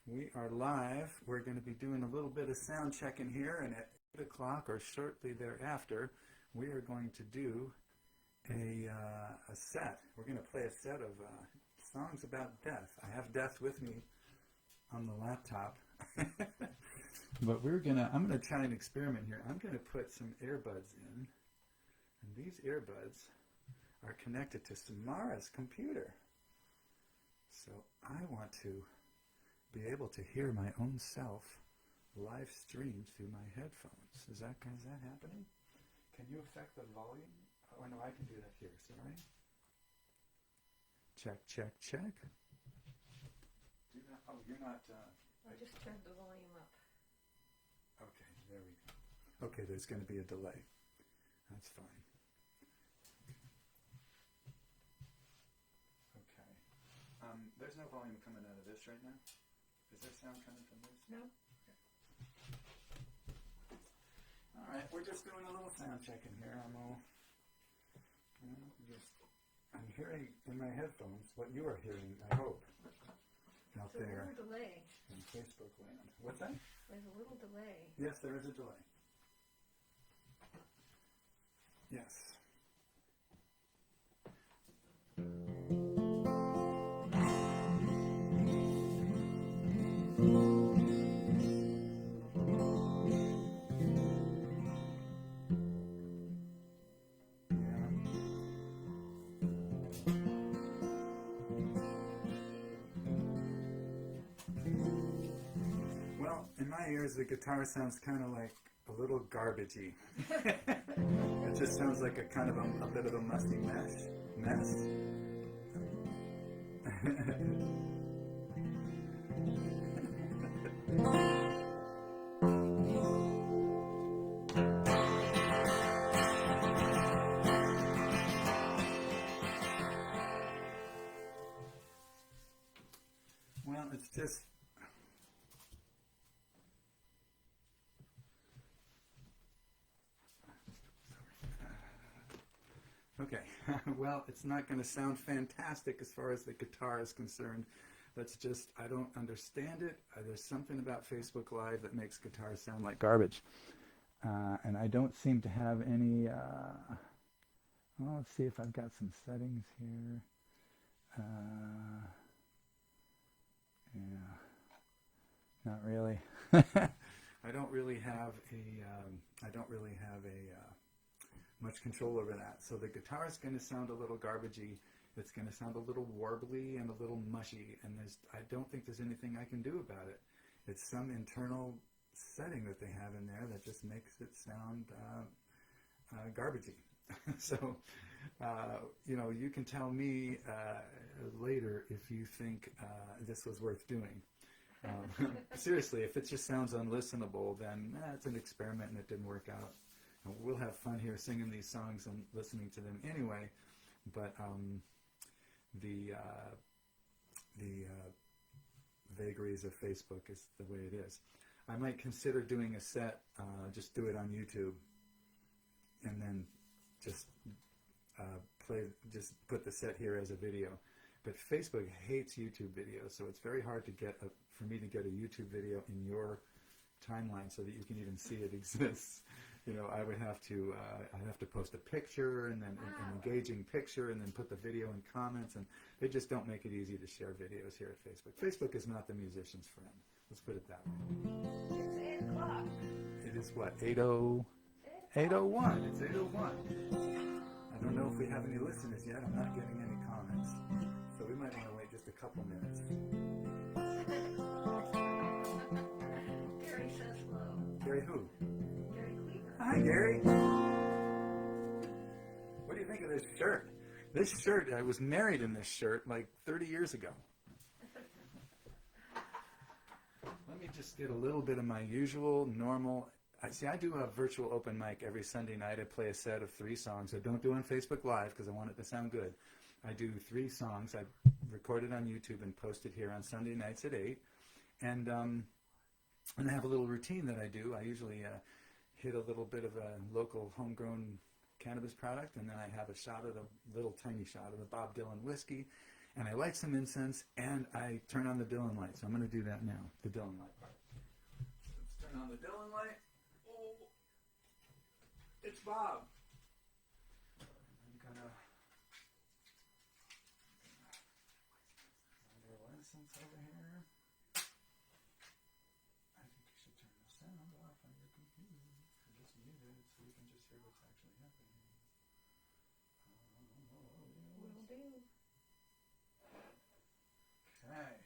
We are live. We're going to be doing a little bit of sound checking here, and at 8 o'clock or shortly thereafter, we are going to do a set. We're going to play a set of songs about death. I have death with me on the laptop, but I'm going to try an experiment here. I'm going to put some earbuds in, and these earbuds are connected to Samara's computer. So I want to be able to hear my own self live streamed through my headphones. Is that happening? Can you affect the volume? Oh no, I can do that here. Sorry. Check, check, check. You're not. I just turned the volume up. Okay, there we go. Okay, there's going to be a delay. That's fine. Okay. There's no volume coming out of this right now. Is there sound coming from this? No. All right, we're just doing a little sound checking here. I'm hearing in my headphones what you are hearing, I hope, out There's there a little delay. in Facebook land. What's that? There's a little delay. Yes, there is a delay. Yes. Well, in my ears, the guitar sounds kind of like a little garbagey. It just sounds like a kind of a bit of a musty mess. Well, it's just. Okay, well, it's not going to sound fantastic as far as the guitar is concerned. I don't understand it. There's something about Facebook Live that makes guitars sound like garbage. And I don't seem to have any, well, let's see if I've got some settings here. Yeah, not really. I don't really have much control over that. So the guitar is going to sound a little garbagey. It's going to sound a little warbly and a little mushy, and I don't think there's anything I can do about it. It's some internal setting that they have in there that just makes it sound garbagey. So, you can tell me later if you think this was worth doing. Seriously, if it just sounds unlistenable, then it's an experiment and it didn't work out. We'll have fun here singing these songs and listening to them anyway, but the vagaries of Facebook is the way it is. I might consider doing a set, just do it on YouTube, and then just put the set here as a video. But Facebook hates YouTube videos, so it's very hard to for me to get a YouTube video in your timeline so that you can even see it exists. I would have to post a picture and then an engaging picture and then put the video in comments, and they just don't make it easy to share videos here at Facebook. Facebook is not the musician's friend. Let's put it that way. It's 8 o'clock. It is what, 8:01? It's 8:01. I don't know if we have any listeners yet. I'm not getting any comments. So we might want to wait just a couple minutes. Gary says hello. Gary who? Gary Cleaver. Hi, Gary. What do you think of this shirt? This shirt, I was married in this shirt like 30 years ago. Let me just get a little bit of my usual, normal. I do a virtual open mic every Sunday night. I play a set of 3 songs. I don't do it on Facebook Live because I want it to sound good. I do 3 songs. I record it on YouTube and post it here on Sunday nights at 8. And I have a little routine that I do. I usually hit a little bit of a local homegrown cannabis product, and then I have a little tiny shot of the Bob Dylan whiskey, and I light some incense, and I turn on the Dylan light. So I'm going to do that now, the Dylan light part. Let's turn on the Dylan light. Oh, it's Bob. I'm going to light incense over here. I think you should turn the sound off on your computer. Just mute it so you can just hear what's actually happening. Will do. Okay.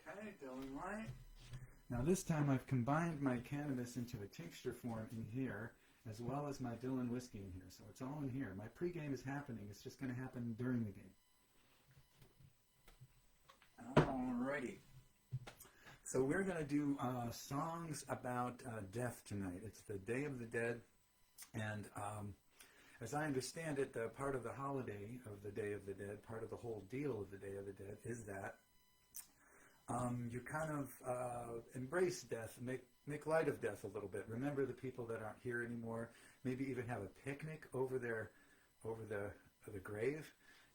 Okay, Dylan light. Now this time I've combined my cannabis into a tincture form in here, as well as my Dylan whiskey in here. So it's all in here. My pregame is happening. It's just going to happen during the game. Alrighty. So we're going to do songs about death tonight. It's the Day of the Dead, and as I understand it, the part of the holiday of the Day of the Dead, part of the whole deal of the Day of the Dead, is that you kind of embrace death, make light of death a little bit. Remember the people that aren't here anymore. Maybe even have a picnic over the grave.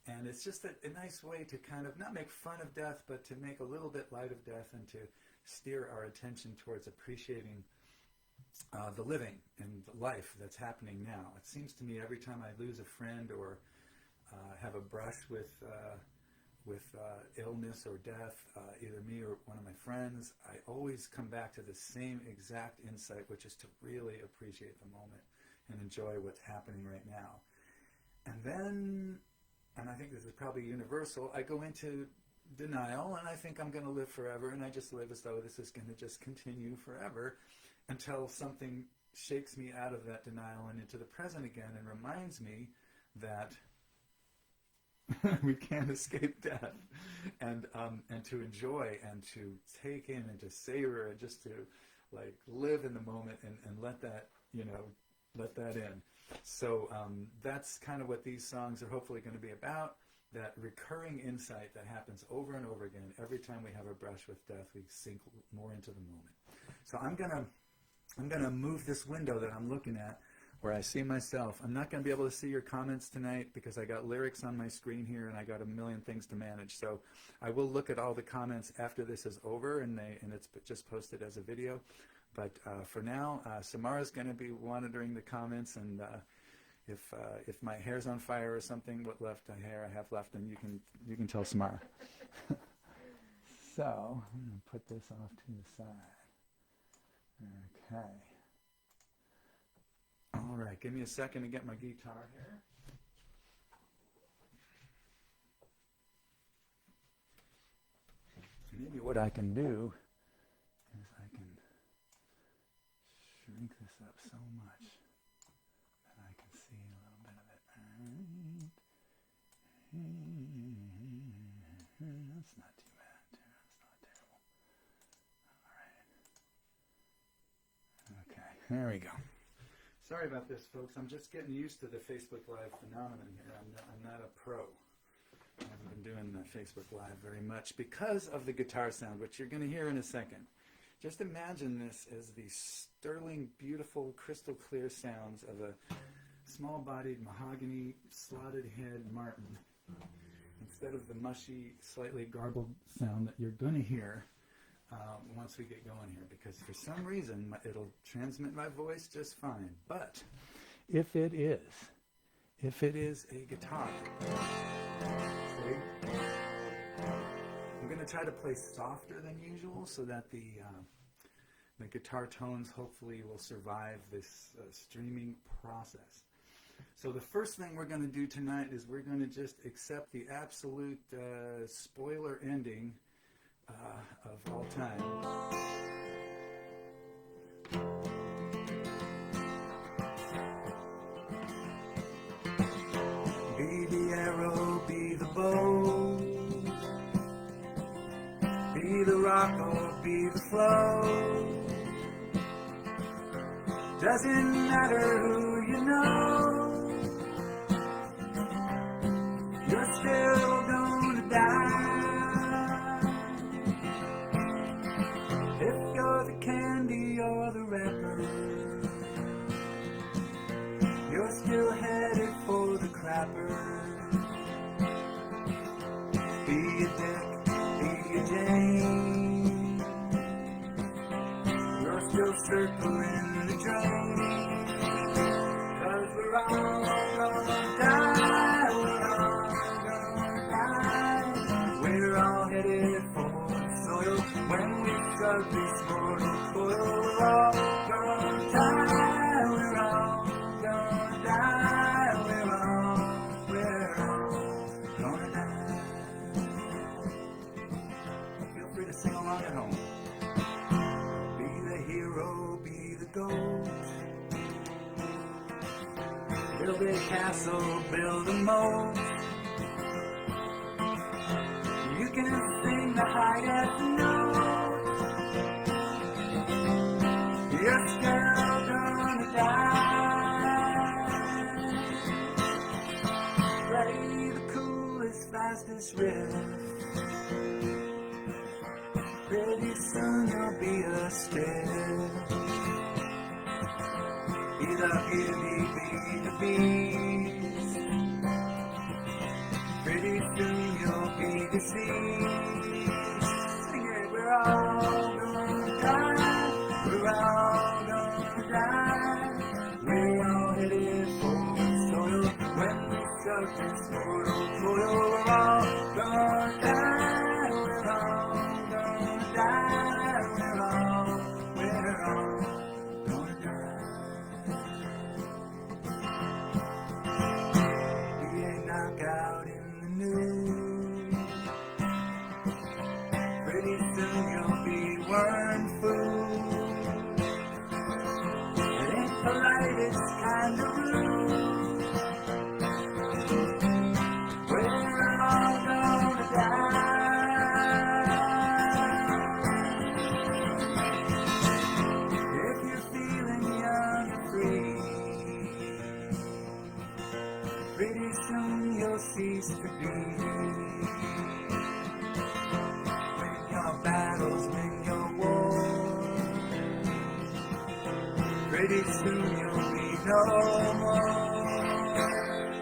And it's just a nice way to kind of not make fun of death, but to make a little bit light of death and to steer our attention towards appreciating the living and the life that's happening now. It seems to me every time I lose a friend or have a brush with illness or death, either me or one of my friends, I always come back to the same exact insight, which is to really appreciate the moment and enjoy what's happening right now. And then, and I think this is probably universal, I go into denial and I think I'm going to live forever, and I just live as though this is going to just continue forever until something shakes me out of that denial and into the present again and reminds me that we can't escape death, and to enjoy and to take in and to savor and just to like live in the moment and let that, let that in. So that's kind of what these songs are hopefully going to be about, that recurring insight that happens over and over again. Every time we have a brush with death, we sink more into the moment. So I'm gonna move this window that I'm looking at where I see myself. I'm not going to be able to see your comments tonight because I got lyrics on my screen here and I got a million things to manage. So I will look at all the comments after this is over, and it's just posted as a video. But for now, Samara's going to be monitoring the comments, and if my hair's on fire or something, what hair I have left, then you can tell Samara. So I'm going to put this off to the side. Okay. All right, give me a second to get my guitar here. Maybe what I can do is I can shrink this up so much that I can see a little bit of it. That's not too bad. That's not terrible. All right. Okay, there we go. Sorry about this, folks. I'm just getting used to the Facebook Live phenomenon here. I'm not a pro. I haven't been doing the Facebook Live very much because of the guitar sound, which you're going to hear in a second. Just imagine this as the sterling, beautiful, crystal clear sounds of a small-bodied, mahogany, slotted head Martin, instead of the mushy, slightly garbled sound that you're going to hear once we get going here, because for some reason it'll transmit my voice just fine. But if it is a guitar, see, I'm going to try to play softer than usual so that the guitar tones hopefully will survive this streaming process. So the first thing we're going to do tonight is we're going to just accept the absolute spoiler ending of all time. Be the arrow, be the bow, be the rock or be the flow. Doesn't matter who you know, you're still gonna die. If you're the candy or the wrapper, you're still headed for the crapper. Be a Dick, be a Jane, you're still circling the drain. 'Cause we're all gonna die, we're all gonna die. We're all headed for the soil when we strut this mortal coil. We're all gonna die, we're all gonna die. We're all gonna die. Feel free to sing along at home. Be the hero, be the goat. Build a castle, build a moat. You can sing the highest note. You're still gonna die. Play the coolest, fastest riff. Pretty soon you'll be a stiff. Be the beauty, be the beast. Pretty soon you'll be deceased. Sing it, we're all gonna die. We're all gonna die. We're all headed for the soil when we start this mortal coil. We're all gonna die. We're all gonna die. We're all gonna die. Be a knockout in the news. Pretty soon you'll be worm food. It ain't polite, it's kind of rude. We're all gonna die. If you're feeling young and free, pretty soon you'll cease to be. Win your battles, win your wars. Pretty soon you'll be no more.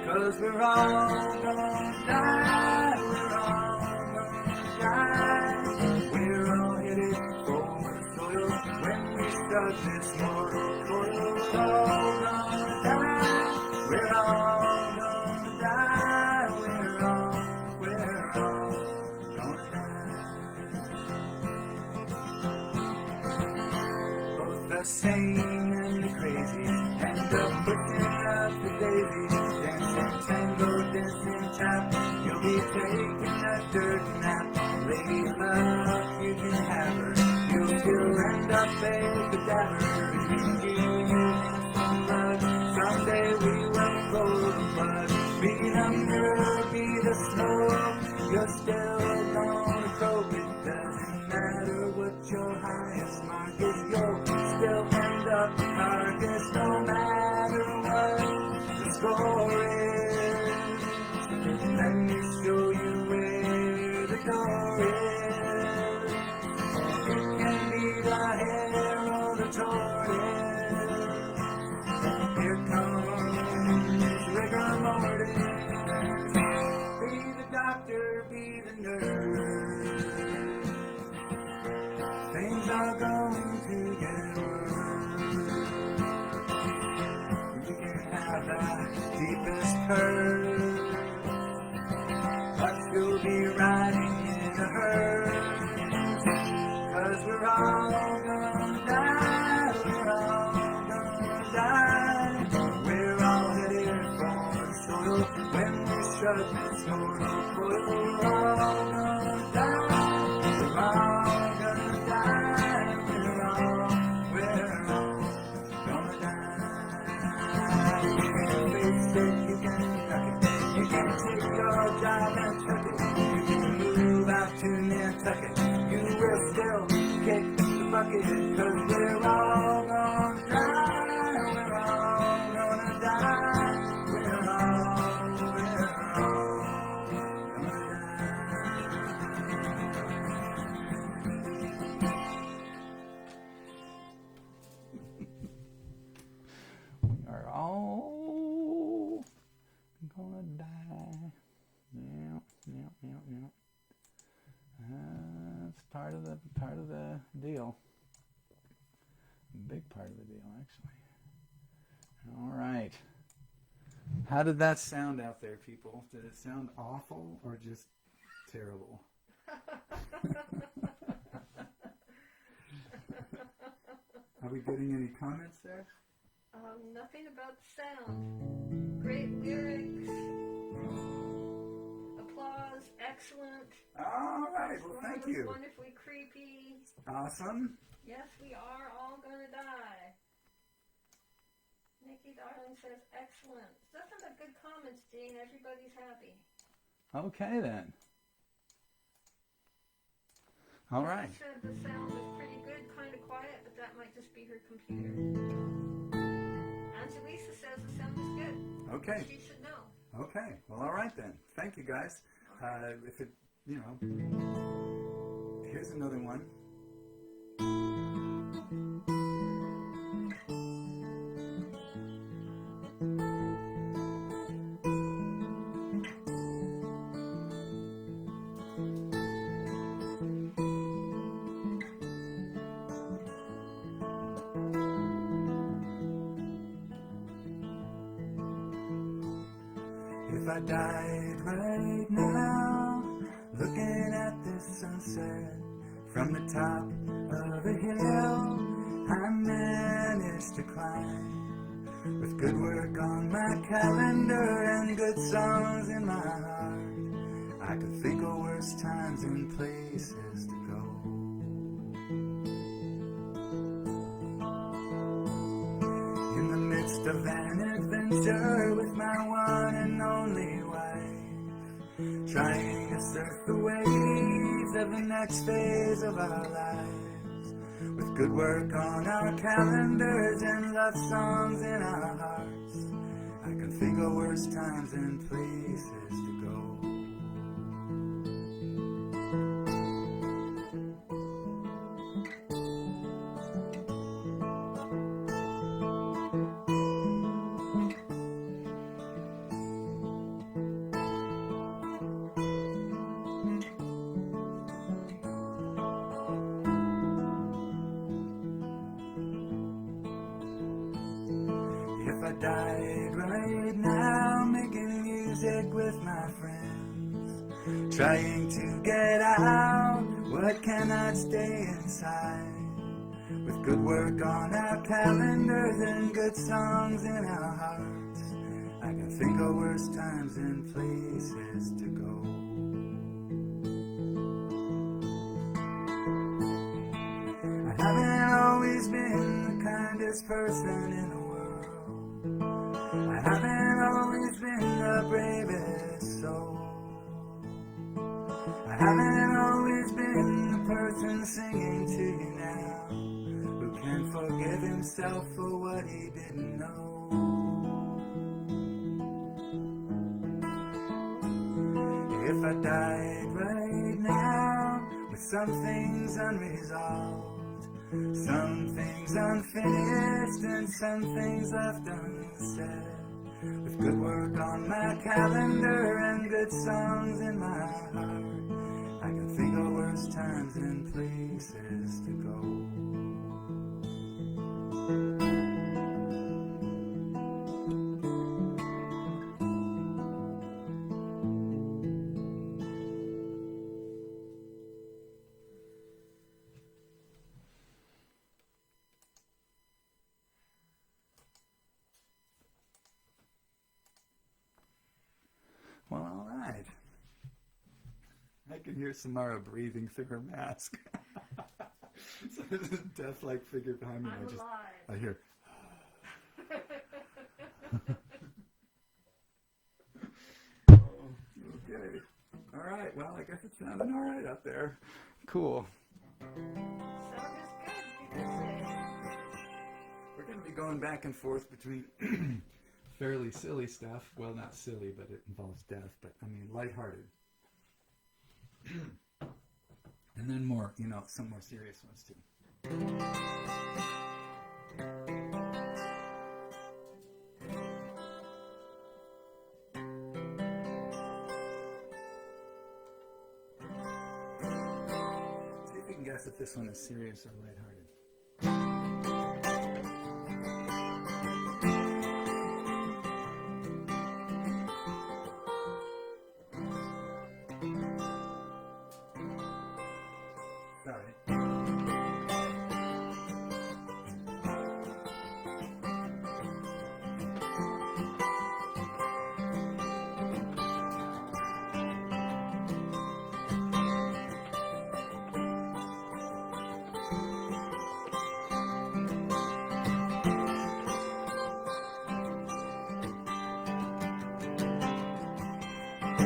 'Cause we're all gonna die. We're all gonna die. We're all headed for the soil when we start this mortal coil. We're all gonna die. We're all gonna die. We're all gonna die. Both the sane and the crazy end up pushing up the daisies. Dancing tango, dancing tap. You'll be taking a dirt nap. Lady luck, you can have her. You'll still end up a cadaver. You some blood. Someday we will go the blood. Be the mirror, be the smoke. You're still gonna croak. It doesn't matter what your highest mark is. You'll still end up the carcass no matter what the score is. Let me show you where the door is. It can be the hair or the tortoise. Here comes rigor mortis. Be the doctor, be the nurse. Things are going to get worse. You can have the deepest curve, but you'll be riding in a hearse. 'Cause we're all gonna die. We're all gonna die. We're all headed for the soil when we strut this mortal coil. We're all gonna die. We're all gonna die. We're all gonna die. You can face it, you can duck it. You can take your job and chuck it. You can move out to Nantucket. You will still kick the bucket. 'Cause we're all gonna die. actually. All right. How did that sound out there, people? Did it sound awful or just terrible? Are we getting any comments there? Nothing about the sound. Great lyrics. Applause. Excellent. All right. Well, thank you. Wonderfully creepy. Awesome. Yes, we are all gonna die. Nikki Darling says excellent. Nothing but good comments, Gene. Everybody's happy. Okay, then. All right. She said the sound was pretty good, kind of quiet, but that might just be her computer. Angelisa says the sound is good. Okay. She should know. Okay. Well, all right then. Thank you, guys. If it, here's another one. If I died right now, looking at this sunset from the top of a hill I managed to climb, with good work on my calendar and good songs in my heart, I could think of worse times and places to go. In the midst of an adventure with my one and only wife, trying to surf the waves of the next phase of our lives, with good work on our calendars and love songs in our hearts, I can think of worse times and places to go. If I died right now, making music with my friends, trying to get out what cannot stay inside, with good work on our calendars and good songs in our hearts, I can think of worse times and places to go. I haven't always been the kindest person in the world. I haven't always been the bravest soul. I haven't always been the person singing to you now, who can forgive himself for what he didn't know. If I died right now, with some things unresolved, some things unfinished and some things left unsaid, with good work on my calendar and good songs in my heart, I can think of worse times and places to go. Well, all right. I can hear Samara breathing through her mask. So there's a death-like figure behind me. I'm alive. I hear. Okay. All right. Well, I guess it's sounding all right out there. Cool. Sound is good, you can say. We're going to be going back and forth between fairly silly stuff. Well, not silly, but it involves death. But, I mean, lighthearted. And then more, some more serious ones, too. See if you can guess if this one is serious or lighthearted.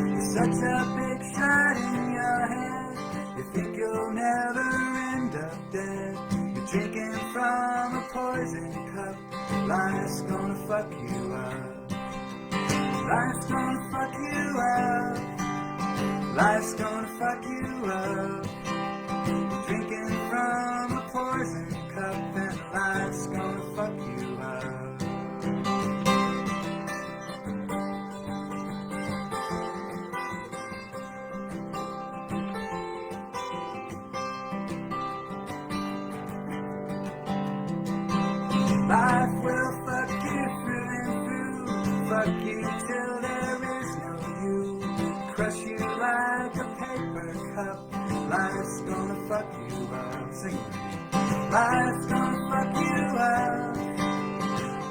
You're such a big shot in your head. You think you'll never end up dead. You're drinking from a poison cup. Life's gonna fuck you up. Life's gonna fuck you up. Life's gonna fuck you up. You're drinking from a poison cup, and life's gonna fuck you up. Life will fuck you through and through. Fuck you till there is no you. Crush you like a paper cup. Life's gonna fuck you up. Sing it. Life's gonna fuck you up.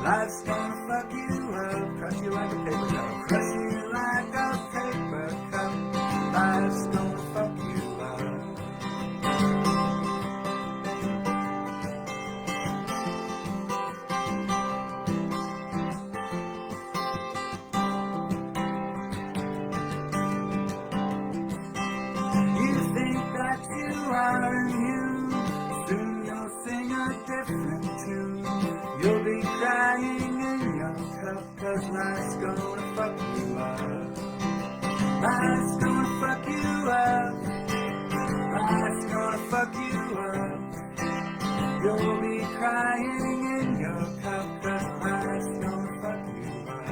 Life's gonna fuck you up. Crush you like a paper cup. Crush you like a paper cup. Life's gonna fuck you up. You are immune. Soon you'll sing a different tune. You'll be crying in your cup, 'cause life's gonna fuck you up. Life's gonna fuck you up. Life's gonna fuck you up. You'll be crying in your cup, 'cause life's gonna fuck you up.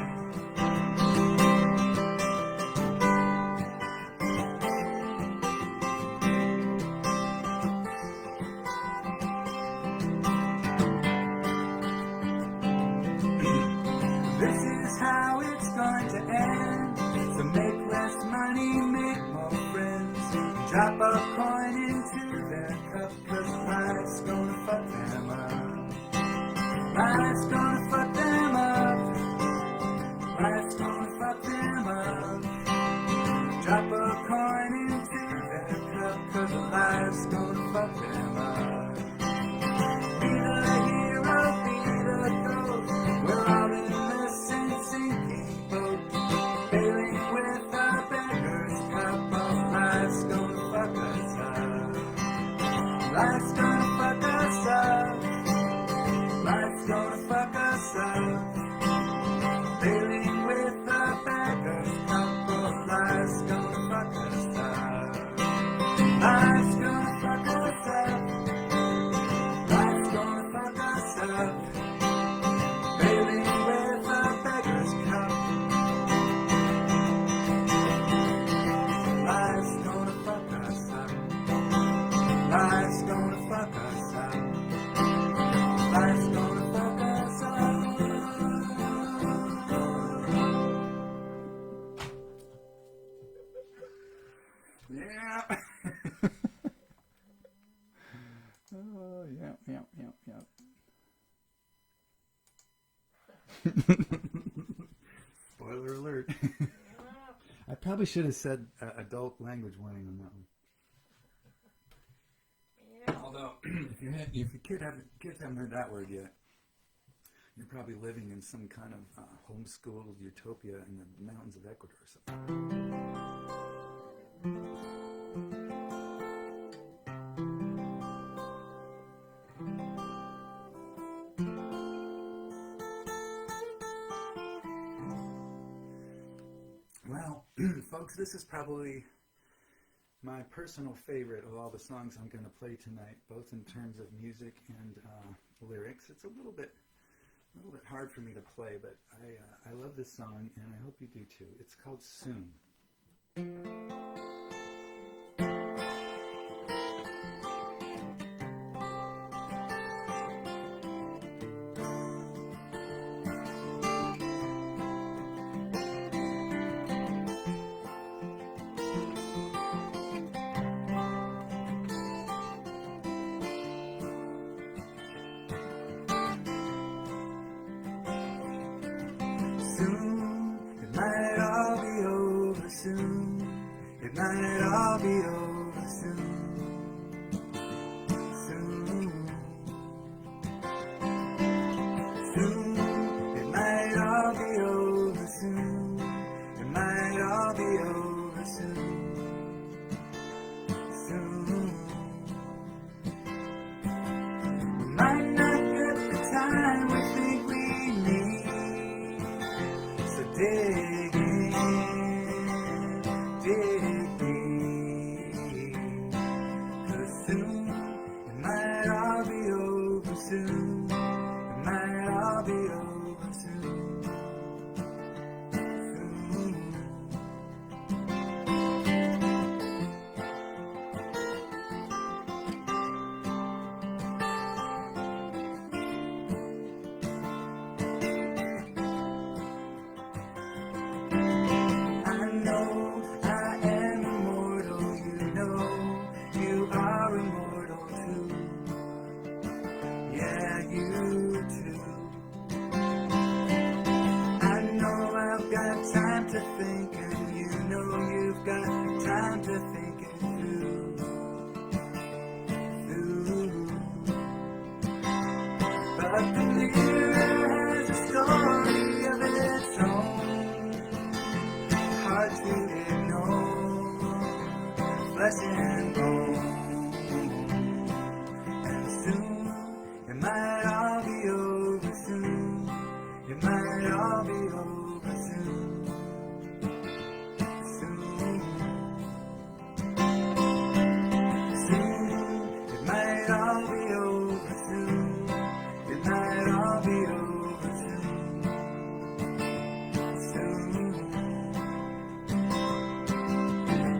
This is how it's going to end. So make less money, make more friends. Drop a coin into their cup, 'cause life's gonna fuck them up. Life's gonna fuck them up. Life's gonna fuck them up. Drop a coin into their cup, 'cause life's gonna fuck them up. Be the hero, be the ghost. We're all in this sinking boat, sailing with a beggar's cup. Oh, life's gonna fuck us up. Life's gonna fuck us up. Life's gonna fuck us up. Sailing with a beggar's cup. Oh, life's gonna fuck us up. Life's gonna fuck us up. Life's gonna fuck us up. Sailing with a beggar's cup. Life's gonna fuck us up. Life's gonna fuck us up. Life's gonna fuck us up. Yeah. Oh, yeah. Spoiler alert. I probably should have said adult language warning on that one. Yeah. Although, if your kids haven't heard that word yet, you're probably living in some kind of homeschooled utopia in the mountains of Ecuador or something. Well, folks, this is probably my personal favorite of all the songs I'm going to play tonight, both in terms of music and lyrics. It's a little bit hard for me to play, but I love this song, and I hope you do too. It's called Soon. Soon, it might all be over soon. It might all be over soon. Soon. Soon, it might all be over soon. It might all be over. dig in, dig deep. 'Cause soon it might all be over soon. It might all be over soon. Soon. I know I am immortal, you know you are immortal too. Yeah, you too. I know I've got time to think, and you know you've got time to think it through. But the mirror has a story of its own, hard to ignore, flesh and bone. And soon, it might all be over soon. It might all be over soon. Soon. Soon, it might all be over soon. It might all be over soon. Soon.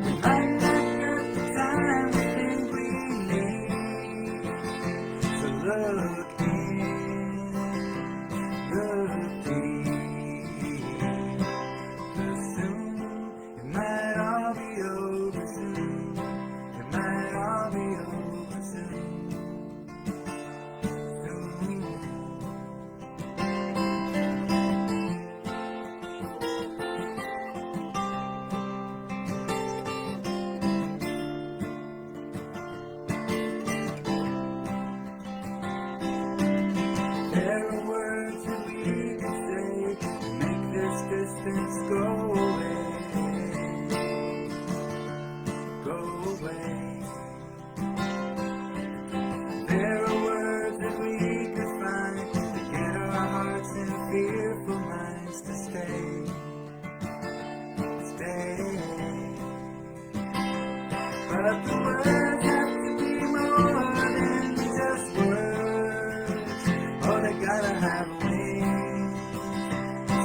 We might not get the time we think we need. So look in, look deep. 'Cause soon it might all be over soon. It might all be over soon. Soon. There are words that we can say to make this distance go away. Go away. There are words that we could find to get our hearts and fearful minds to stay. Stay. But the words have to be more than just words. Oh, they gotta have wings,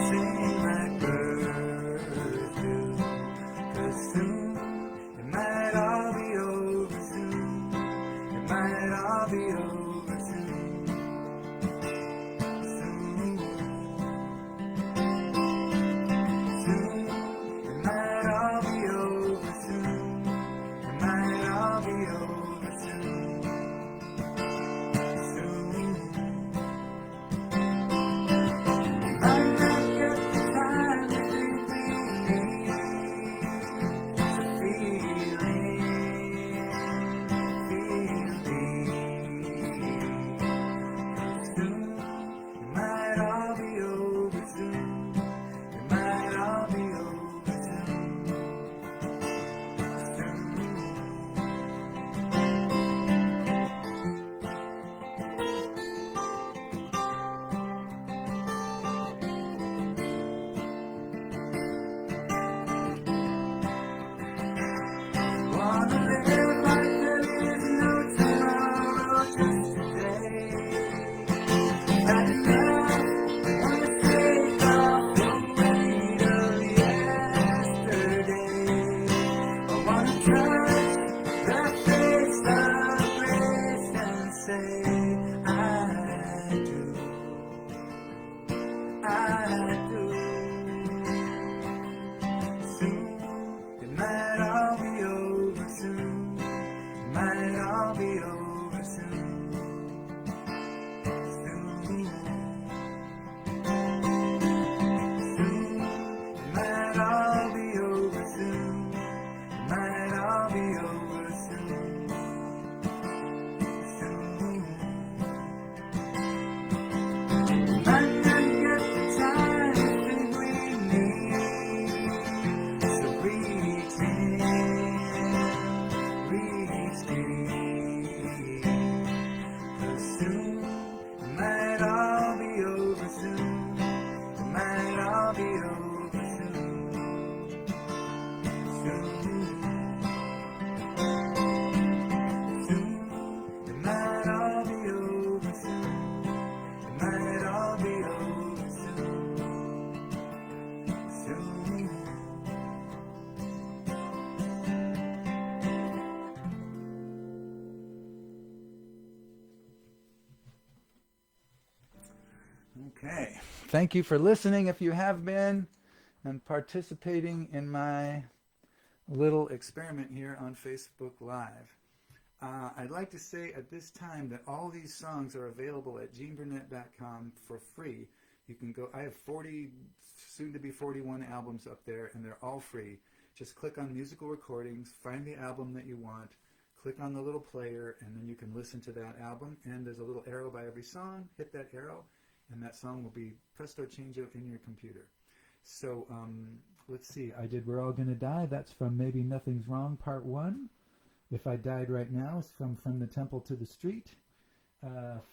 sing like birds do. 'Cause soon, it might all be over soon. It might all be over soon. Soon. Soon, it might all be over soon. It might all be over soon. Soon. Might not get the time we think we need. So feel deep. Soon, it might all be over soon. It might all be over soon. Soon. Wanna live like there is no tomorrow, just today. Had enough, wanna take off the weight of yesterday. I wanna touch the face of grace and say, I do, I do. Soon, it might all be over soon. It might all be over soon. Soon. Soon, it might all be over soon. It might all be over soon. Soon. Might not get the time thank you for listening if you have been, and participating in my little experiment here on Facebook Live. I'd like to say at this time that all these songs are available at geneburnett.com for free. You can go, I have 40, soon to be 41 albums up there, and they're all free. Just click on musical recordings, find the album that you want, click on the little player, and then you can listen to that album. And there's a little arrow by every song. Hit that arrow, and that song will be presto changeo in your computer. So let's see. I did We're All Gonna Die. That's from Maybe Nothing's Wrong, Part 1. If I Died Right Now is from the Temple to the Street.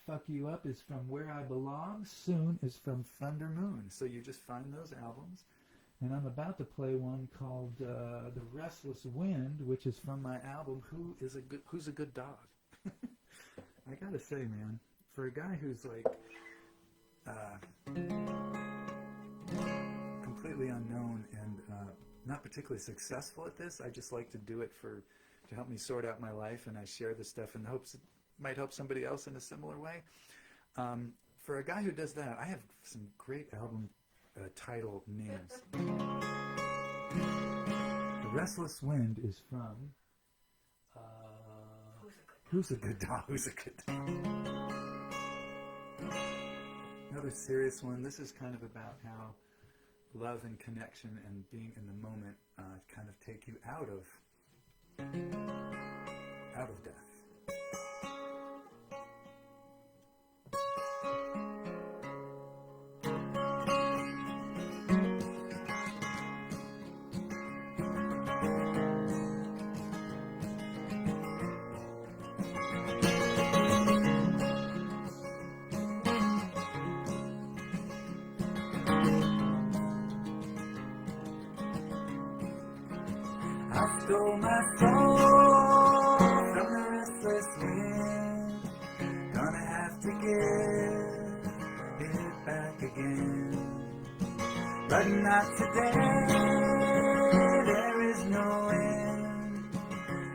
Fuck You Up is from Where I Belong. Soon is from Thunder Moon. So you just find those albums. And I'm about to play one called The Restless Wind, which is from my album Who's a Good Dog. I gotta say, man, for a guy who's like completely unknown and not particularly successful at this, I just like to do it to help me sort out my life, and I share this stuff in hopes it might help somebody else in a similar way. For a guy who does that, I have some great album title names. The Restless Wind is from Who's a Good Dog? Who's a Good Dog? Another serious one. This is kind of about how love and connection and being in the moment kind of take you out of death. I stole my soul from the restless wind. Gonna have to give it back again. But not today, there is no end.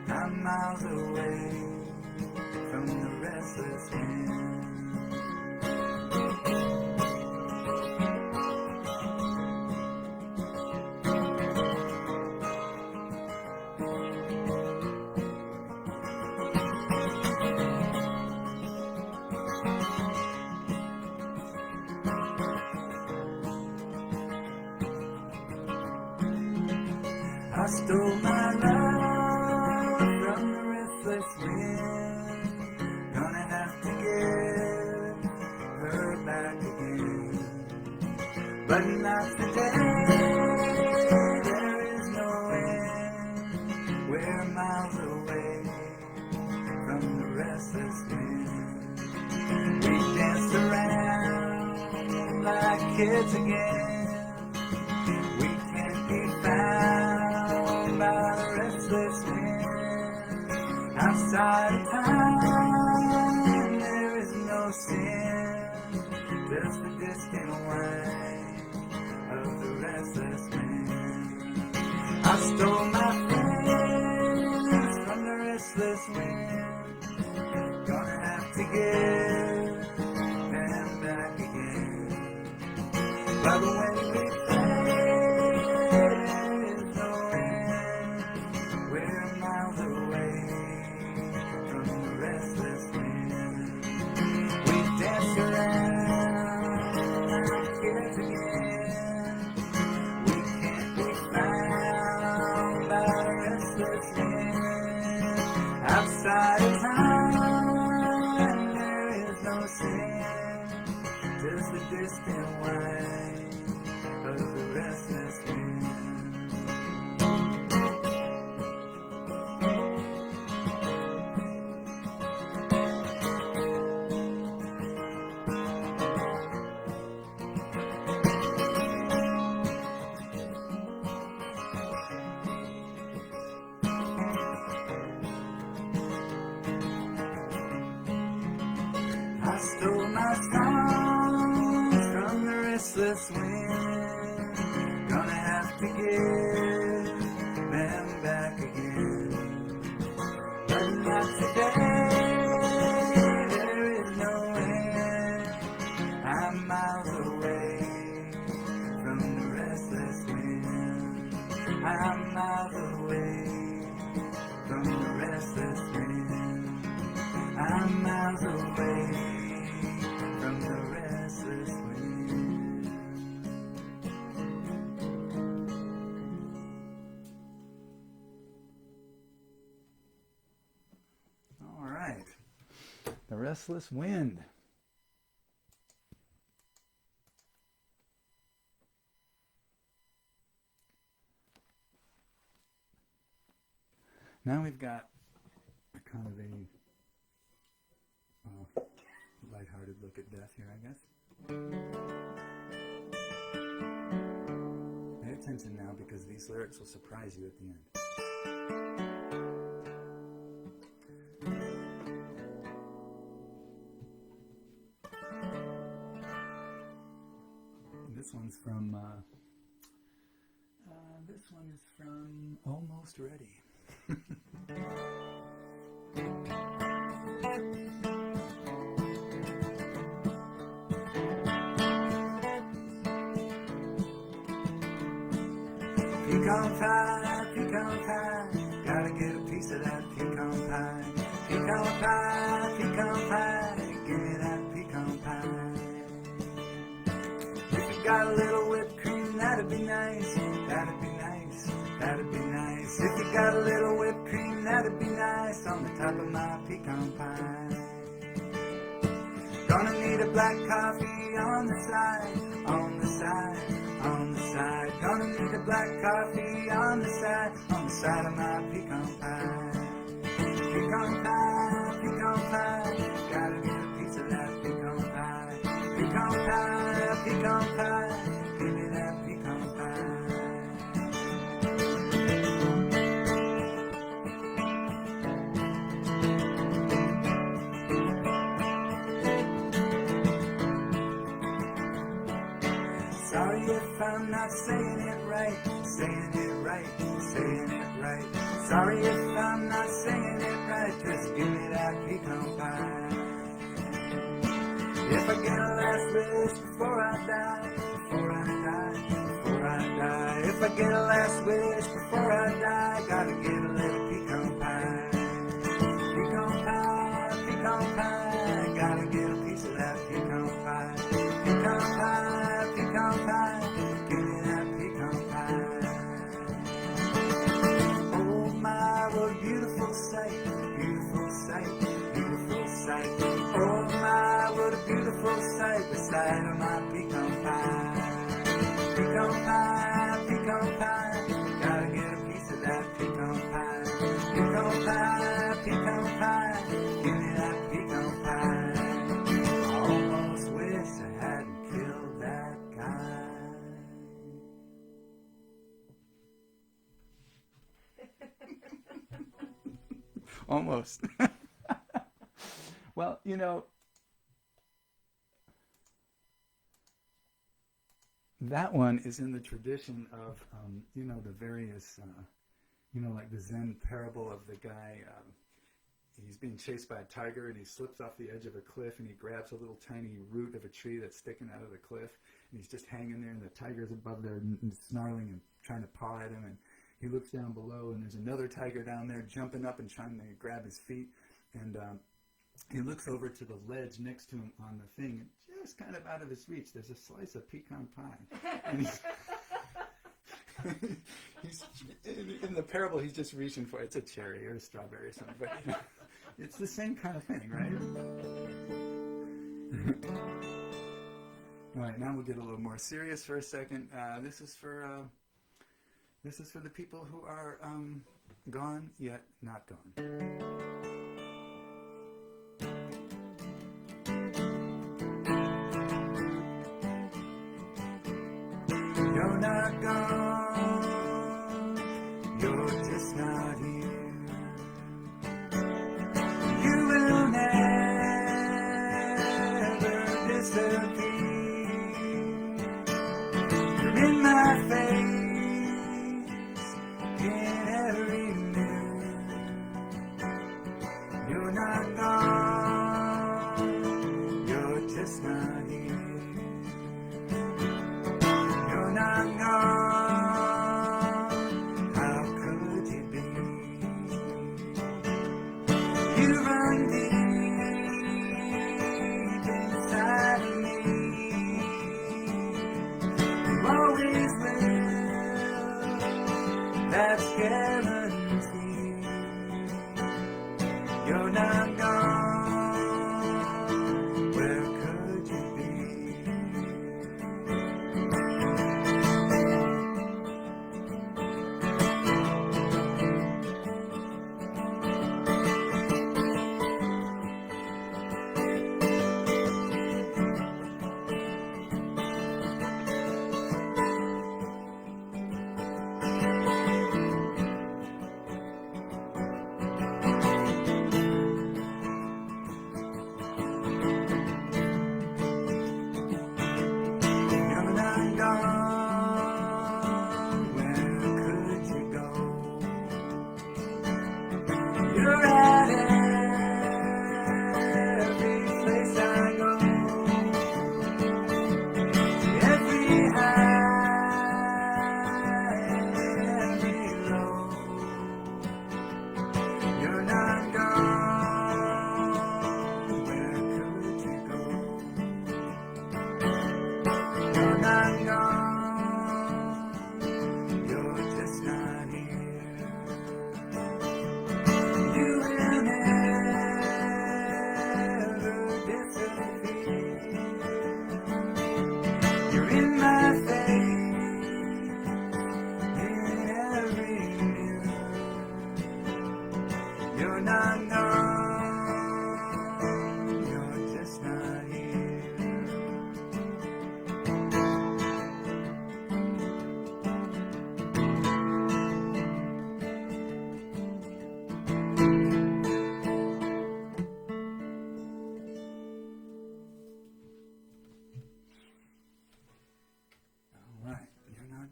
I'm miles away from the restless wind. I stole my love from the restless wind. Gonna have to give her back again. But not today, there is no end. We're miles away from the restless wind. We danced around like kids again. We can't be found by the restless wind. Outside of time, there is no sin, just the distant whine of the restless wind. I stole my friends from the restless wind. Gonna have to give them back again. But when we outside of time, there is no sin, just the distant whine of the restless wind. I stole my songs from the restless wind. Gonna have to give them back again. But not today, there is no end. I'm miles away I'm miles away from the restless wind. I'm miles away from the restless wind. All right. The restless wind. Now we've got a kind of a lighthearted look at death here, I guess. Pay attention now, because these lyrics will surprise you at the end. This one's from, this one is from Almost Ready. Pecan pie, gotta get a piece of that pecan pie. Pecan pie, give me that pecan pie. If you got a little whipped cream, that'd be nice, that'd be nice, that'd be nice. If you got a little whipped cream, that'd be nice on the top of my pecan pie. Gonna need a black coffee on the side, on the side, on the side. Gonna need a black coffee on the side of my pecan pie. Pecan pie, gotta get a piece of that pecan pie. Pecan pie, give me that pecan pie. Sorry if I'm not saying it right, saying it right, saying it right. Sorry if I'm not saying it right, just give me that pecan pie. If I get a last wish before I die, before I die, before I die. If I get a last wish before I die, gotta get a little pecan pie. Pecan pie, gotta get a piece of that pecan pie. Pecan pie, give me that pecan pie. Oh my, what a beautiful sight, beautiful sight, beautiful sight. Oh my, what a beautiful sight beside of my pecan pie. Pecan pie, gotta get a piece of that pecan pie. Pecan pie, give me that pecan pie. I almost wish I hadn't killed that guy. Almost. Well, you know, that one is in the tradition of, you know, the various, you know, like the Zen parable of the guy, he's being chased by a tiger and he slips off the edge of a cliff and he grabs a little tiny root of a tree that's sticking out of the cliff and he's just hanging there and the tiger's above there and snarling and trying to paw at him, and he looks down below and there's another tiger down there jumping up and trying to grab his feet, and he looks over to the ledge next to him on the thing, and just kind of out of his reach, there's a slice of pecan pie. And he's in the parable, he's just reaching for it. It's a cherry or a strawberry or something, but you know, it's the same kind of thing, right? All right, now we'll get a little more serious for a second. This is for the people who are gone yet not gone. You're not gone, you're just not here. You will never disappear. You're in my face, in every mirror.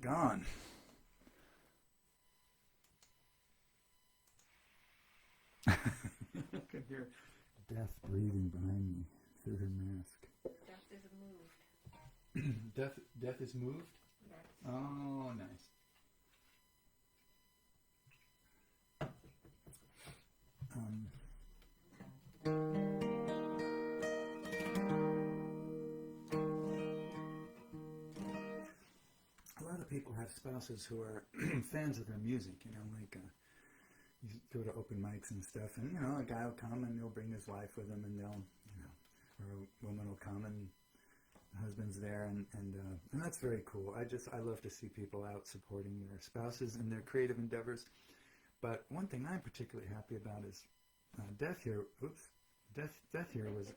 gone. You can hear death breathing behind me through her mask. Death is moved. Death is moved? Yes. Oh, nice. A lot of people have spouses who are fans of their music, you know, like you go to open mics and stuff, and, you know, a guy will come and he'll bring his wife with him, and they'll, you know, or a woman will come and the husband's there, and that's very cool. I love to see people out supporting their spouses in their creative endeavors. But one thing I'm particularly happy about is Death here. Oops, Death here was.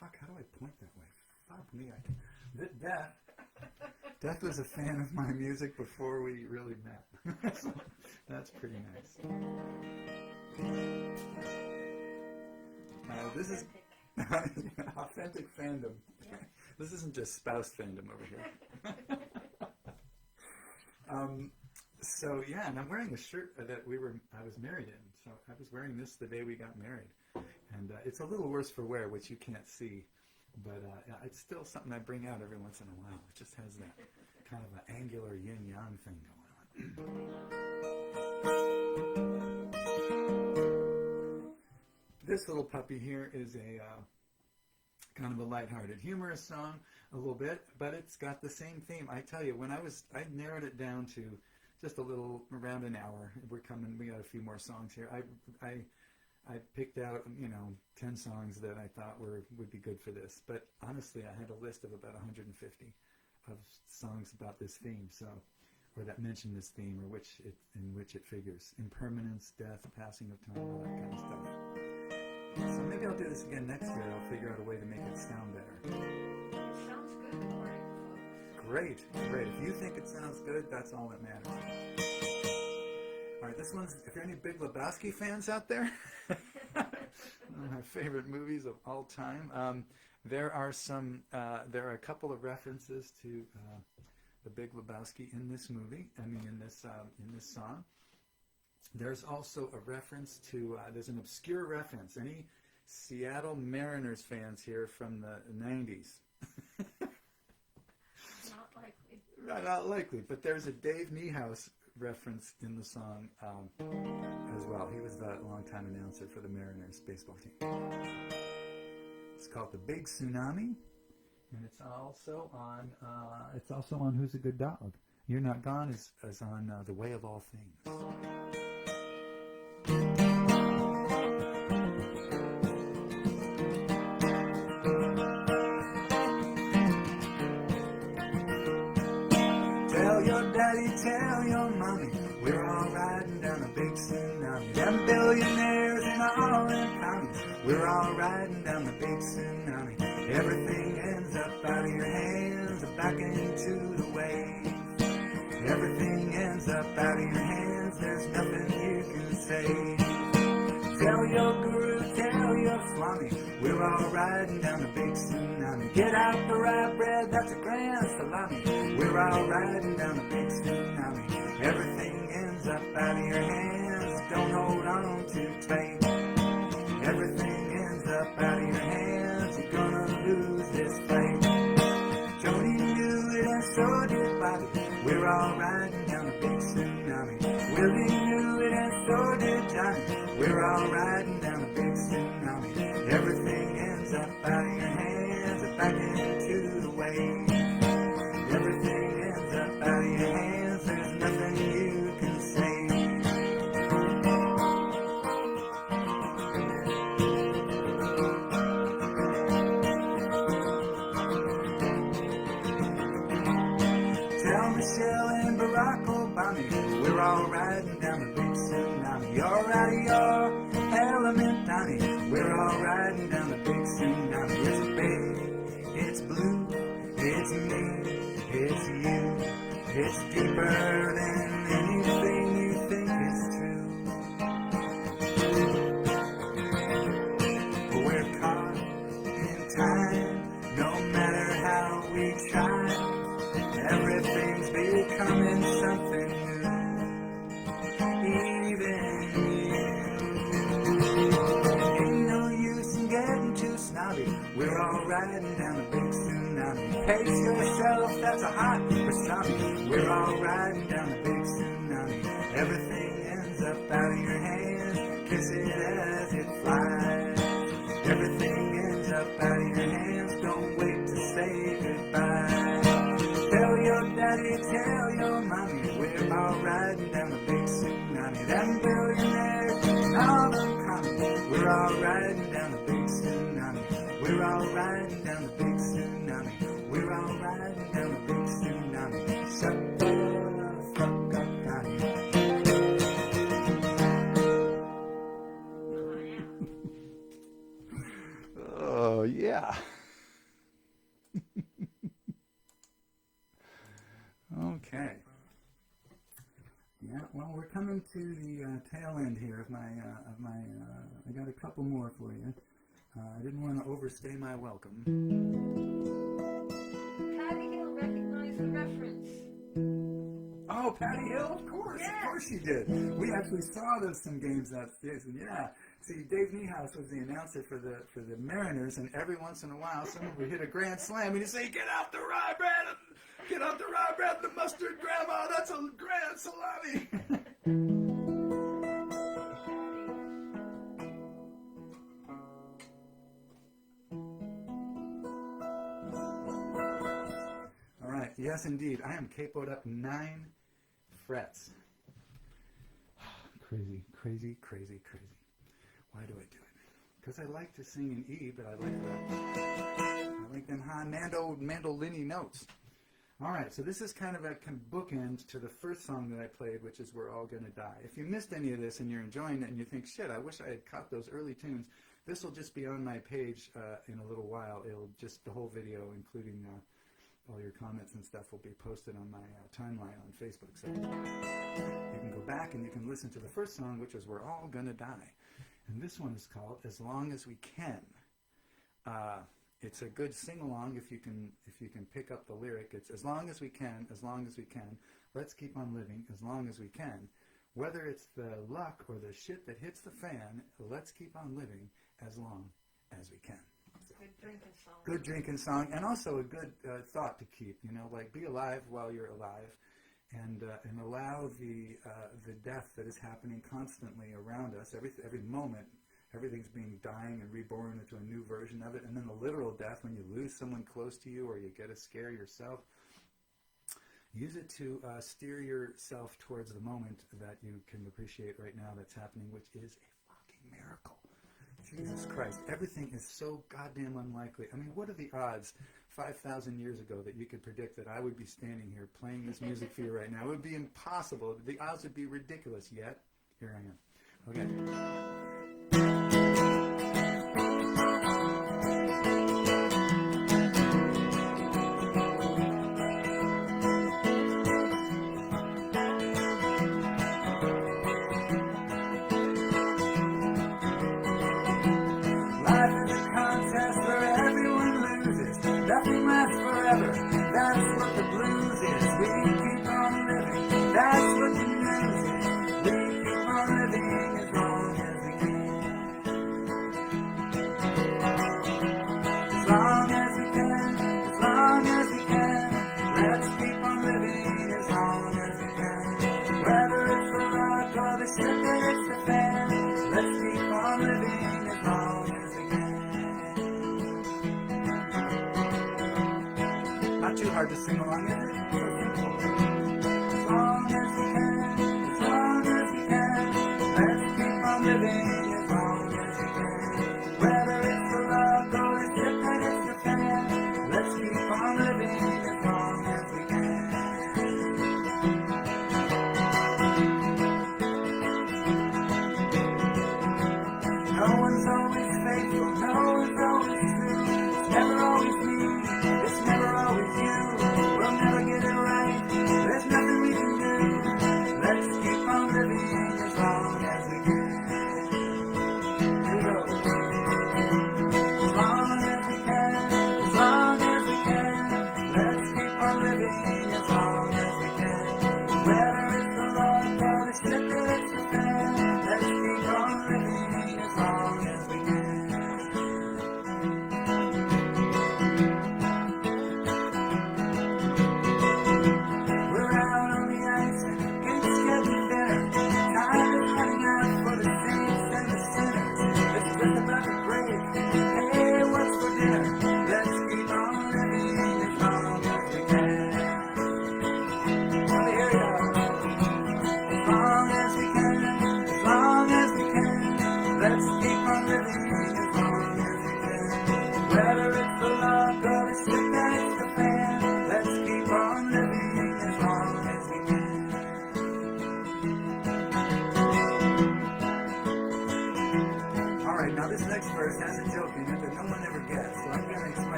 Fuck, how do I point that way? Fuck me. Death was a fan of my music before we really met. So that's pretty nice. This is authentic fandom. This isn't just spouse fandom over here. So yeah, and I'm wearing the shirt that I was married in. So I was wearing this the day we got married, and it's a little worse for wear, which you can't see, but it's still something I bring out every once in a while. It just has that kind of an angular yin-yang thing going on. This little puppy here is a kind of a lighthearted, humorous song, a little bit, but it's got the same theme. I tell you, I narrowed it down to just a little, around an hour. We got a few more songs here. I picked out, 10 songs that I thought would be good for this. But honestly, I had a list of about 150 of songs about this theme, or that mention this theme, or in which it figures. Impermanence, death, passing of time, all that kind of stuff. So maybe I'll do this again next year. I'll figure out a way to make it sound better. It sounds good recording, folks. Great. If you think it sounds good, that's all that matters. All right, this one's, if there are any Big Lebowski fans out there, one of my favorite movies of all time. There are a couple of references to the Big Lebowski in this movie. In this song. There's also a reference to, there's an obscure reference. Any Seattle Mariners fans here from the 90s? Not likely. Not likely, but there's a Dave Niehaus reference in the song as well. He was the longtime announcer for the Mariners baseball team. It's called The Big Tsunami, and it's also on Who's a Good Dog. You're Not Gone is on The Way of All Things. Tell your daddy, tell your mommy, we're all riding down a big tsunami. Them billionaires in all them counties, we're all riding down the big tsunami. Everything ends up out of your hands, back into the waves. Everything ends up out of your hands, there's nothing you can say. Tell your guru, tell your swami, we're all riding down the big tsunami. Get out the rye bread, that's a grand salami. We're all riding down the big tsunami. Everything ends up out of your hands, don't hold on too tight. Everything ends up out of your hands, you're gonna lose this fight. Joni knew it and so did Bobby, we're all riding down the big tsunami. Willie knew it and so did Johnny, we're all riding down the big tsunami. Everything ends up out of your hands, back into the waves. Everything ends up out of your hands, there's nothing you can say. Tell Michelle and Barack Obama, we're all riding down the big tsunami. You're out of your element, Donnie. We're all riding down the big tsunami. It's big, it's blue, it's me, it's you. It's deeper than anything you think is true. We're caught in time, no matter how we try. Everything's becoming zombie. We're all riding down the big tsunami. Everything ends up out of your hands. Kiss it as it flies. Everything ends up out of your hands. Don't wait to say goodbye. Tell your daddy, tell your mommy, we're all riding down the big tsunami. Them billionaires and all them commies, we're all riding down the big tsunami. We're all riding down the big tsunami. We're all riding down the big tsunami. Shut the fuck up, Connie. Oh, yeah. Okay. Yeah, well, we're coming to the tail end here of my, I got a couple more for you. I didn't want to overstay my welcome. Patty Hill recognized the reference. Oh, Patty Hill? Of course she did. We actually saw some games upstairs, and yeah. See, Dave Niehaus was the announcer for the Mariners, and every once in a while, someone would hit a grand slam, and he'd say, "Get out the rye bread, get out the rye bread, the mustard, Grandma. That's a grand salami." All right. Yes, indeed. I am capoed up 9 frets. Crazy, crazy, crazy, crazy. Why do I do it? Because I like to sing in E, but I like them high mandolini notes. All right, so this is kind of a bookend to the first song that I played, which is "We're All Gonna Die." If you missed any of this and you're enjoying it and you think, shit, I wish I had caught those early tunes, this will just be on my page in a little while. It'll just, the whole video, including all your comments and stuff, will be posted on my timeline on Facebook. So you can go back and you can listen to the first song, which is "We're All Gonna Die." And this one is called "As Long as We Can." It's a good sing-along if you can pick up the lyric. It's "As long as we can, as long as we can, let's keep on living as long as we can. Whether it's the luck or the shit that hits the fan, let's keep on living as long as we can." Good drinking song. Good drinking song, and also a good thought to keep. You know, like, be alive while you're alive, and allow the death that is happening constantly around us. Every moment, everything's being dying and reborn into a new version of it. And then the literal death, when you lose someone close to you or you get a scare yourself, use it to steer yourself towards the moment that you can appreciate right now that's happening, which is a fucking miracle. Jesus Christ, everything is so goddamn unlikely. I mean, what are the odds 5,000 years ago that you could predict that I would be standing here playing this music for you right now? It would be impossible. The odds would be ridiculous, yet here I am. Okay. Nothing lasts forever, that's what the blues is. We keep on living, that's what the news is. We keep on living as long as we can. As long as we can, as long as we can. Let's keep on living as long as we can. Whether it's the rock or the ship that hits the fan, let's keep on living as long as we can. Not too hard to sing along, is it? As long as we can, as long as we can, let's keep on living as long as we can. Whether it's the love or the ship that hits the fan, let's keep on living as long as we can. No one's always faithful, no one's always true. It's never always me, it's never always you. We'll never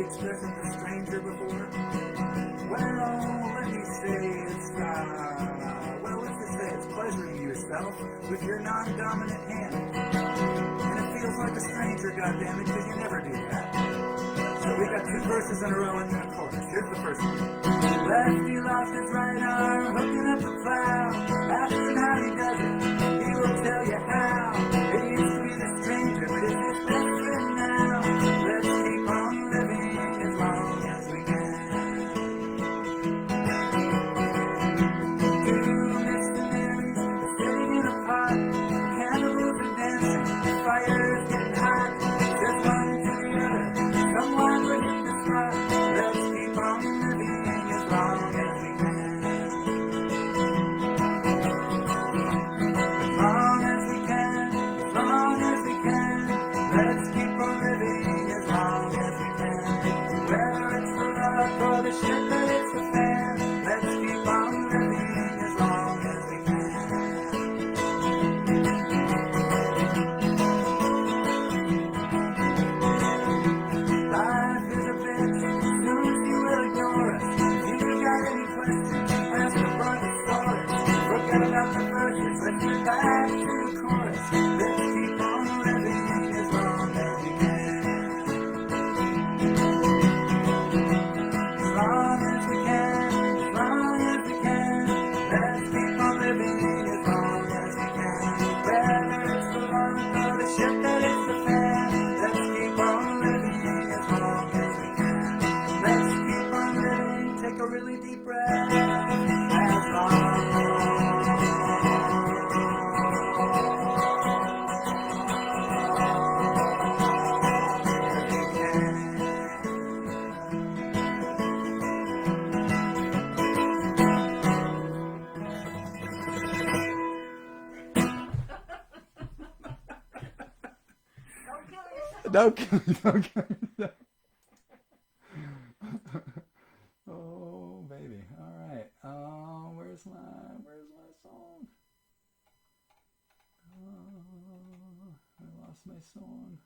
expressing the stranger before? Well, let me say it's pleasuring yourself with your non-dominant hand. And it feels like a stranger, goddammit, because you never do that. So we got 2 verses in a row and then a chorus. Here's the first one. Lefty lost his right arm, hooking up the plow. Ask him how he does it, he will tell you how. It used to be the stranger, but it's his best friend now. Let's keep on living as long as we can. 2 missionaries sitting in a pot. Cannibals are dancing, the fire's getting hot. Just one to the other, someone will hit the spot. Let's keep on living as long as we can. As long as we can, as long as we can. Let's keep on living as long as we can. Whether it's the luck or the shit that it's the fan, let's keep on living as long as we can. Life is a bitch, soon as you will ignore us. If you got any questions, ask the brontosaurus. Forget about the verses, let's get back to the chorus. Let's keep on living as long as we can. As long as we can, as long as we can. Let's keep on living as long as we can. Whether it's the love or the shit that it's the fan, let's keep on living as long as we can. Let's keep on living, take a really deep breath. As long as we can. Don't kill yourself. Don't kill yourself. Oh, baby. All right. Where's my song? I lost my song.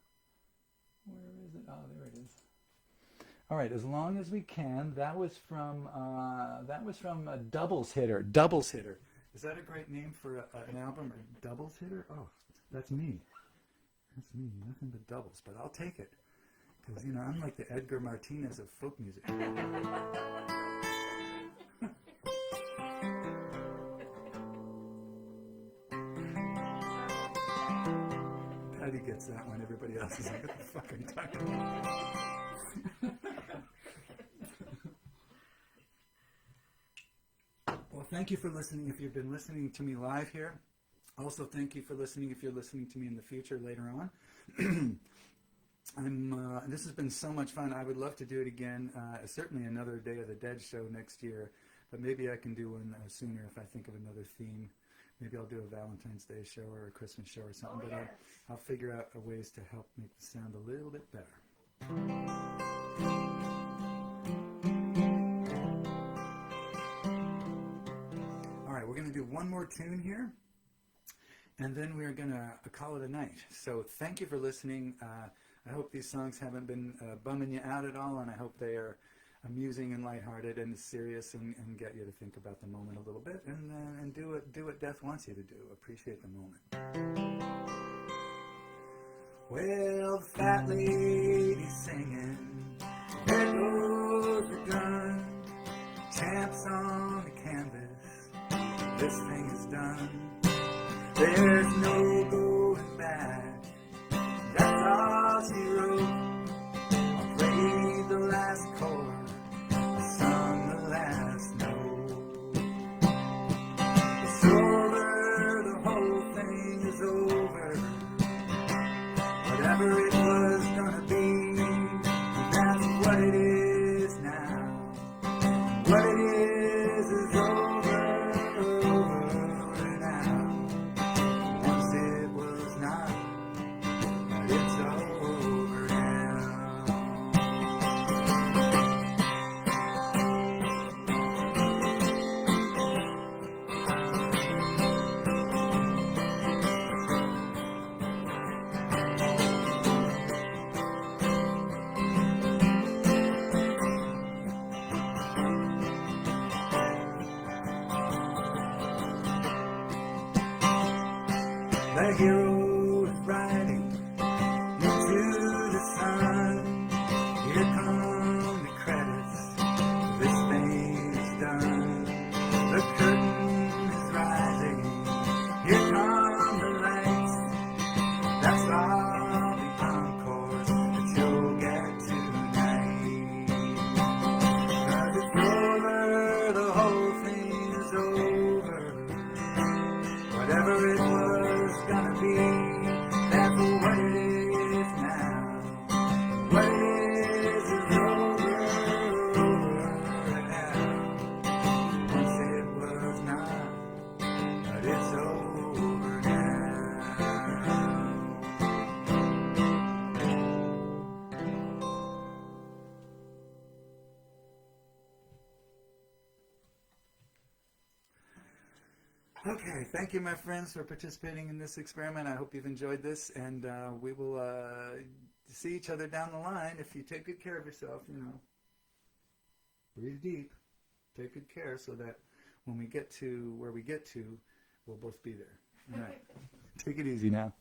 Where is it? Oh, there it is. All right. As long as we can. That was from a Doubles Hitter. Doubles Hitter. Is that a great name for an album? A Doubles Hitter? Oh, that's me. That's me. Nothing but doubles, but I'll take it. Because, I'm like the Edgar Martinez of folk music. Patty gets that one. Everybody else is like, what the fuck are you talking about? Well, thank you for listening if you've been listening to me live here. Also, thank you for listening if you're listening to me in the future later on. This has been so much fun. I would love to do it again. Certainly another Day of the Dead show next year, but maybe I can do one sooner if I think of another theme. Maybe I'll do a Valentine's Day show or a Christmas show or something, but yes. I'll figure out ways to help make the sound a little bit better. All right, we're going to do one more tune here. And then we're going to call it a night. So thank you for listening. I hope these songs haven't been bumming you out at all, and I hope they are amusing and lighthearted and serious and get you to think about the moment a little bit and do what death wants you to do. Appreciate the moment. Well, the fat lady's singing, there goes the gun, champs on the canvas, this thing is done. There's no going back, that's all she wrote. I played the last chord, I sung the last note. It's over, the whole thing is over. Whatever it was gonna be, that's what it is now. What it is over. hero is riding into the sun. Here come the credits. This thing is done. The curtain is rising. Here come the lights. That's all the encores that you'll get tonight. 'Cause it's over, the whole thing is over. Whatever it was gonna be, that's what it is now. What it is over now. Once it was not, but it's over now. Okay, thank you, my friends, for participating in this experiment. I hope you've enjoyed this, and we will see each other down the line. If you take good care of yourself, breathe deep, take good care, so that when we get to where we get to, we'll both be there. All right, take it easy now.